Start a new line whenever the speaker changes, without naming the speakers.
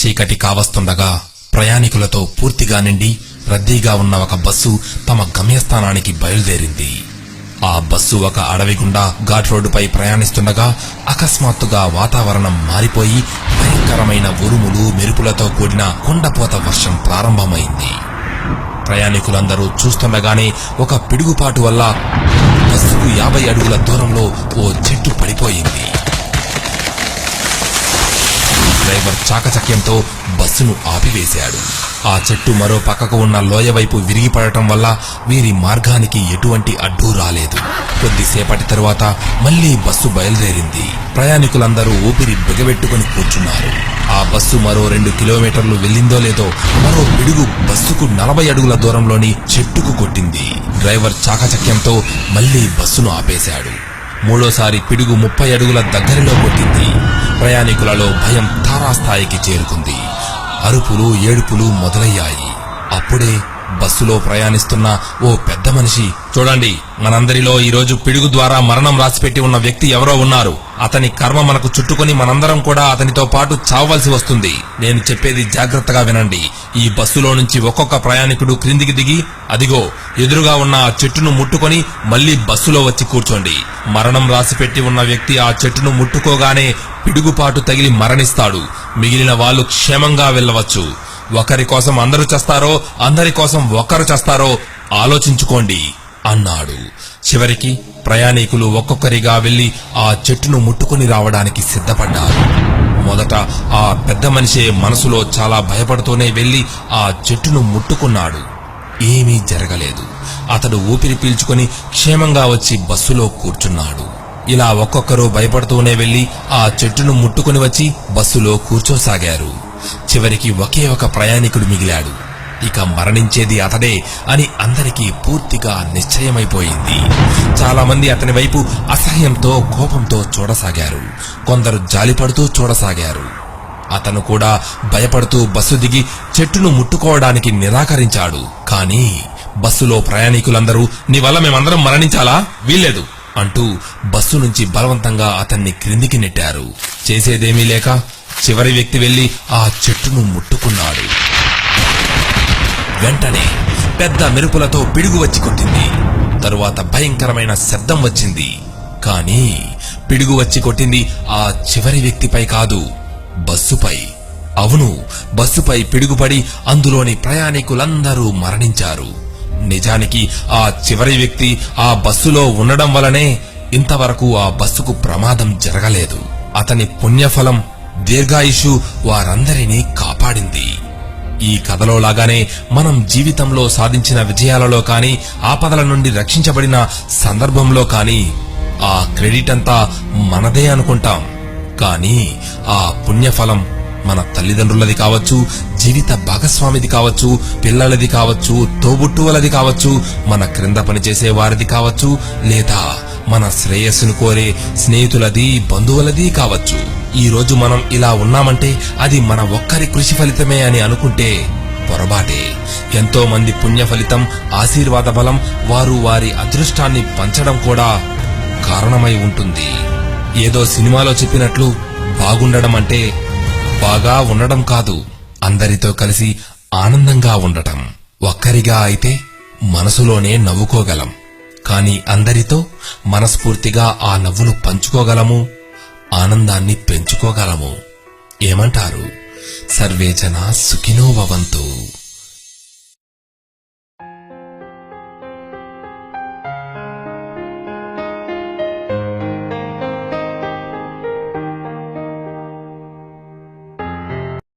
చీకటి కావస్తుండగా ప్రయాణికులతో పూర్తిగా నిండి రద్దీగా ఉన్న ఒక బస్సు తమ గమ్యస్థానానికి బయలుదేరింది. ఆ బస్సు ఒక అడవి గుండా ఘాట్ రోడ్డుపై ప్రయాణిస్తుండగా అకస్మాత్తుగా వాతావరణం మారిపోయి భయంకరమైన ఉరుములు మెరుపులతో కూడిన కుండపోత వర్షం ప్రారంభమైంది. ప్రయాణికులందరూ చూస్తుండగానే ఒక పిడుగుపాటు వల్ల బస్సుకు 50 అడుగుల దూరంలో ఓ చెట్టు పడిపోయింది. డ్రైవర్ చాకచక్యంతో బస్సును ఆపివేశాడు. ఆ చెట్టు మరో పక్కకు ఉన్న లోయ వైపు విరిగిపడటం వల్ల వీరి మార్గానికి ఎటువంటి అడ్డు రాలేదు. కొద్దిసేపటి తరువాత మళ్లీ బస్సు బయలుదేరింది. ప్రయాణికులందరూ ఊపిరి బిగబెట్టుకుని కూర్చున్నారు. ఆ బస్సు మరో 2 కిలోమీటర్లు వెళ్ళిందో లేదో మరో పిడుగు బస్సుకు 40 అడుగుల దూరంలోని చెట్టుకు కొట్టింది. డ్రైవర్ చాకచక్యంతో మళ్లీ బస్సును ఆపేశాడు. మూడోసారి పిడుగు 30 అడుగుల దగ్గరలో కొట్టింది. ప్రయాణికులలో భయం తారాస్థాయికి చేరుకుంది. అరుపులు ఏడుపులు మొదలయ్యాయి. అప్పుడే బస్సులో ప్రయాణిస్తున్న ఓ పెద్ద మనిషి, చూడండి, మనందరిలో ఈరోజు పిడుగు ద్వారా మరణం రాసిపెట్టి ఉన్న వ్యక్తి ఎవరో ఉన్నారు. అతని కర్మ మనకు చుట్టుకొని మనందరం కూడా అతనితో పాటు చావవలసి వస్తుంది. నేను చెప్పేది జాగ్రత్తగా వినండి. ఈ బస్సులో నుంచి ఒక్కొక్క ప్రయాణికుడు క్రిందికి దిగి అదిగో ఎదురుగా ఉన్న ఆ చెట్టును ముట్టుకొని మళ్లీ బస్సులో వచ్చి కూర్చోండి. మరణం రాసిపెట్టి ఉన్న వ్యక్తి ఆ చెట్టును ముట్టుకోగానే పిడుగుపాటు తగిలి మరణిస్తాడు. మిగిలిన వాళ్ళు క్షేమంగా వెళ్ళవచ్చు. ఒకరి కోసం అందరూ చేస్తారో అందరి కోసం ఒకరు చేస్తారో ఆలోచించుకోండి అన్నాడు. చివరికి ప్రయాణికులు ఒక్కొక్కరిగా వెళ్లి ఆ చెట్టును ముట్టుకుని రావడానికి సిద్ధపడ్డారు. మొదట ఆ పెద్ద మనిషే మనసులో చాలా భయపడుతూనే వెళ్లి ఆ చెట్టును ముట్టుకున్నాడు. ఏమీ జరగలేదు. అతడు ఊపిరి పీల్చుకుని క్షేమంగా వచ్చి బస్సులో కూర్చున్నాడు. ఇలా ఒక్కొక్కరు భయపడుతూనే వెళ్లి ఆ చెట్టును ముట్టుకుని వచ్చి బస్సులో కూర్చోసాగారు. చివరికి ఒకే ఒక ప్రయాణికుడు మిగిలాడు. ఇక మరణించేది అతడే అని అందరికీ పూర్తిగా నిశ్చయమైపోయింది. చాలా మంది అతని వైపు అసహ్యంతో కోపంతో చూడసాగారు. కొందరు జాలిపడుతూ చూడసాగారు. అతను కూడా భయపడుతూ బస్సు దిగి చెట్టును ముట్టుకోవడానికి నిరాకరించాడు. కానీ బస్సులో ప్రయాణికులందరూ నీ వల్ల మేమందరం మరణించాలా, వీల్లేదు అంటూ బస్సు నుంచి బలవంతంగా అతన్ని క్రిందికి నెట్టారు. చేసేదేమీ లేక చివరి వ్యక్తి వెళ్లి ఆ చెట్టును ముట్టుకున్నాడు. వెంటనే పెద్ద మెరుపులతో పిడుగు వచ్చి కొట్టింది. తరువాత భయంకరమైన శబ్దం వచ్చింది. కానీ పిడుగు వచ్చి కొట్టింది ఆ చివరి వ్యక్తిపై కాదు, బస్సుపై. అవును, బస్సుపై పిడుగుపడి అందులోని ప్రయాణికులందరూ మరణించారు. నిజానికి ఆ చివరి వ్యక్తి ఆ బస్సులో ఉండడం వలనే ఇంతవరకు ఆ బస్సుకు ప్రమాదం జరగలేదు. అతని పుణ్యఫలం దీర్ఘాయుషు వారందరినీ కాపాడింది. ఈ కథలో లాగానే మనం జీవితంలో సాధించిన విజయాలలో కాని, ఆపదల నుండి రక్షించబడిన సందర్భంలో కాని ఆ క్రెడిట్ అంతా మనదే అనుకుంటాం. కానీ ఆ పుణ్యఫలం మన తల్లిదండ్రులది కావచ్చు, జీవిత భాగస్వామిది కావచ్చు, పిల్లలది కావచ్చు, తోబుట్టువులది కావచ్చు, మన క్రింద పనిచేసే వారిది కావచ్చు, లేదా మన శ్రేయస్సును కోరే స్నేహితులది, బంధువులది కావచ్చు. ఈ రోజు మనం ఇలా ఉన్నామంటే అది మన ఒక్కరి కృషి ఫలితమే అని అనుకుంటే పొరపాటే. ఎంతో మంది పుణ్య ఫలితం, ఆశీర్వాద బలం, వారు వారి అదృష్టాన్ని పంచడం కూడా కారణమై ఉంటుంది. ఏదో సినిమాలో చెప్పినట్లు బాగుండడం అంటే బాగా ఉండడం కాదు, అందరితో కలిసి ఆనందంగా ఉండటం. ఒక్కరిగా అయితే మనసులోనే నవ్వుకోగలం, కానీ అందరితో మనస్ఫూర్తిగా ఆ నవ్వును పంచుకోగలము, ఆనందాన్ని పెంచుకోగలము. ఏమంటారు? సర్వే జనా సుఖినో భవంతు.